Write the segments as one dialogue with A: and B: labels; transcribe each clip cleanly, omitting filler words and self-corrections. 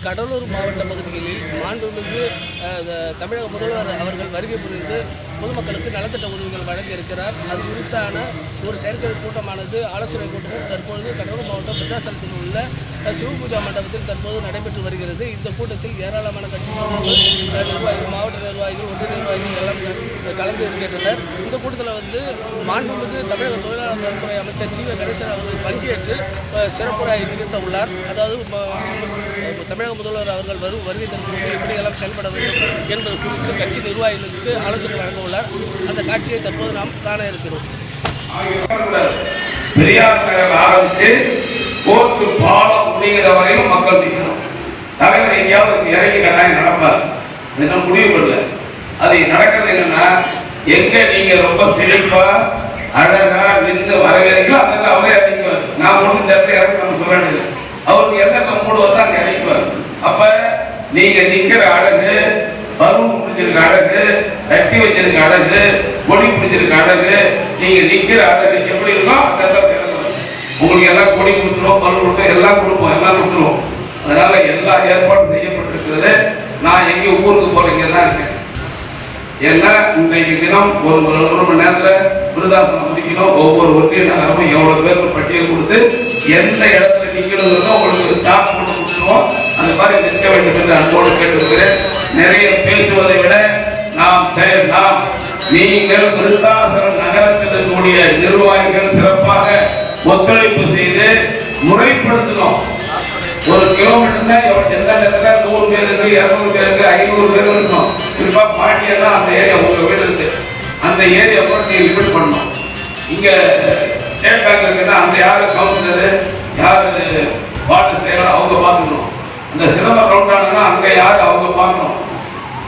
A: கடலூர் மாவட்ட பகுதிகளில் மாண்புமிகு தமிழக முதல்வர் அவர்கள் வருகை புரிந்து பொதுமக்களுக்கு நலத்திட்ட உதவிகள் வழங்கி இருக்கிறார். அது குறித்தான ஒரு செயற்குழு கூட்டமானது ஆலோசனை கூட்டமும் தற்போது கடலூர் மாவட்டம் விருத்தாசலத்தில் உள்ள சிவபூஜா மண்டபத்தில் தற்போது நடைபெற்று வருகிறது. இந்த கூட்டத்தில் ஏராளமான கட்சி தலைவர்கள், நிர்வாகிகள், மாவட்ட நிர்வாகிகள், ஒன்றிய நிர்வாகிகள் எல்லாம் கலந்து இருக்கின்றனர். இந்த கூட்டத்தில் மாண்புமிகு தமிழக தொழிலாளர் நலத்துறை அமைச்சர் சி. கணேசன் அவர்கள் பங்கேற்று சிறப்புரை நிகழ்த்த உள்ளார். அதாவது தமிழக முதல்வர் அவர்கள் வருகை தரும்போது எப்படியெல்லாம் செயல்பட வேண்டும் என்பது குறித்து கட்சி நிர்வாகிகளுக்கு ஆலோசனை வழங்க உள்ளார். அந்த காட்சியை தற்போது நாம் காண இருக்கிறோம்.
B: பெரியார் நகர் ஆரம்பித்து கோர்ட்டு பாலம் முடிகிற வரையும் மக்கள் நிற்கணும். தலைவர் எங்கேயாவது இறங்கி கட்டாயம் நடப்பார். இதெல்லாம் முடிவு பண்ணல. அது நடக்கிறது என்னன்னா, எங்க நீங்க ரொம்ப செழிப்பா அழகா நின்று வரவேற்கலாம் அதெல்லாம் அவரே அறிவிக்குவார். நான் ஒண்ணு இந்த இடத்துல இறங்கி நம்ம சொல்ல வேண்டியது. அவருக்கு எந்த மூடுவதா அங்கே அழைக்குவார். அப்ப நீங்க நிக்கிற அழகு, பருவம் பிடிச்சிருக்க அழகு, கட்டி வச்சிருக்க அழகு, கொடி பிடிச்சிருக்க அழகு, நீங்க நிக்கிற அழகு எப்படி இருக்கோ அதெல்லாம் உங்களுக்கு எல்லாம் கொடி கொடுத்துருவோம், பருவம் கொடுத்தோம், எல்லாம் கொடுப்போம், எல்லாம் கொடுத்துருவோம். அதனால எல்லா ஏற்பாடும் செய்யப்பட்டிருக்கிறது. நான் எங்க ஊருக்கு போறீங்க தான் இருக்கேன். ஏன்னா இன்றைக்கு தினம் ஒரு மணி நேரத்தில் விருதாசனம் முடிக்கணும். ஒவ்வொரு ஒன்றிய நகரமும் எவ்வளவு பேருக்கு பட்டியல் கொடுத்து எந்த இடத்துல நிற்கணுங்கிறத உங்களுக்கு சார்ட் போட்டு கொடுத்துருவோம். அந்த மாதிரி நிற்க வேண்டும் என்று அன்போடு கேட்டிருக்கிறேன். நிறைய பேசுவதை விட நாம் நீங்கள் விருத்தாசலம் நகரத்தில் இருக்கக்கூடிய நிர்வாகிகள் சிறப்பாக ஒத்துழைப்பு செய்து முறைப்படுத்தணும். ஒரு கிலோமீட்டர் எந்த இடத்துல 100 பேர் இருக்கு, 200 பேர் இருக்கு, 500 பேர் இருக்கணும். குறிப்பா பாட்டியெல்லாம் அந்த ஏரியா உங்க வீடு இருக்கு, அந்த ஏரியா கூட நீங்க லிமிட் பண்ணணும். இங்க ஸ்டேட் பேங்க் இருக்குன்னா அந்த யாரு கவுன்சிலர், யாரு வார்டு செயலர் அவங்க பார்த்துக்கணும். அந்த சிலம்ப கவுண்டானா அங்க யாரு அவங்க பார்க்கணும்.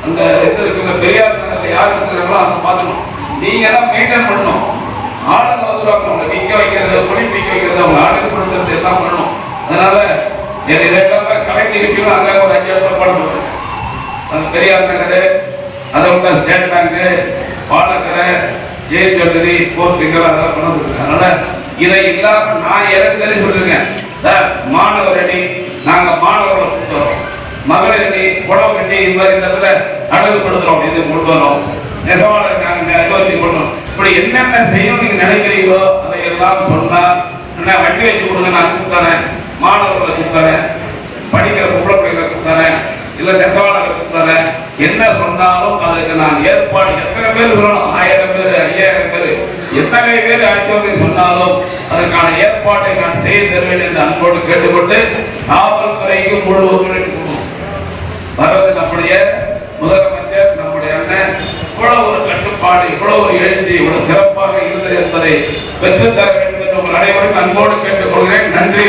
B: அந்த இது இருக்கிற பெரியார் நகர்ல யாரு இருக்கிறாங்களோ அவங்க பார்க்கணும். நீங்க தான் மெயின்டைன் பண்ணணும். ஆளுங்க வந்துருவாங்க, நிக்க வைக்கிறது, பொடி நிக்க வைக்கிறது, அவங்க ஆளுங்க கொடுக்கறது எல்லாம் பண்ணணும். அதனால இதெல்லாம் கலெக்ட் நிகழ்ச்சிகளும் அங்கே ஒரு 5 இடத்துல போடப்பட்டு அந்த பெரியார் நகர், அதை விட்ட ஸ்டேட் பேங்க், பாலக்கரை, ஜெயச்சந்திரி, கோர்ட்டுகள் அதெல்லாம் பண்ண சொல்லுங்க. அதனால இதை இல்லாம நான் எனக்கு தெரிஞ்சு சொல்லிருக்கேன். சார் மாணவர் அணி, நாங்க மாணவர்களை கொண்டு வரோம், மகளிர் அணி, புடவை கட்டி இந்த மாதிரி இடத்துல அழகுபடுத்துறோம், இது கொண்டு வரோம், நெசவாளர் நாங்க வச்சு கொண்டோம். இப்படி என்னென்ன செய்யணும் நீங்க நினைக்கிறீங்களோ அதை எல்லாம் சொன்னா என்ன வண்டி வச்சு கொடுங்க, நான் கூப்பிட்டுறேன், மாணவர்களை கூப்பிட்டுறேன், படிக்கிற பொம்பளை பிள்ளைகளை கூப்பிட்டுறேன், இல்ல நெசவாளர்களை கூப்பிட்டுறேன். என்ன சொன்னாலும் அதுக்கு நான் ஏற்பாடு எத்தனை பேர் சொல்லணும், 1000 பேர் 5000 பேர் எத்தனை பேர் அடிச்சவங்க சொன்னாலும் அதற்கான ஏற்பாட்டை நான் செய்து தருவேன் என்று அன்போடு கேட்டுக்கொண்டு காவல்துறைக்கு முழு ஒத்துழைப்பு வரது நம்முடைய முதலமைச்சர், நம்முடைய அண்ணன் இவ்வளவு ஒரு கட்டுப்பாடு, இவ்வளவு ஒரு எழுச்சி, இவ்வளவு சிறப்பாக இருந்தது என்பதை பெற்றுத்தர வேண்டும் என்று உங்கள் அனைவரும் அன்போடு கேட்டுக்கொள்கிறேன். நன்றி.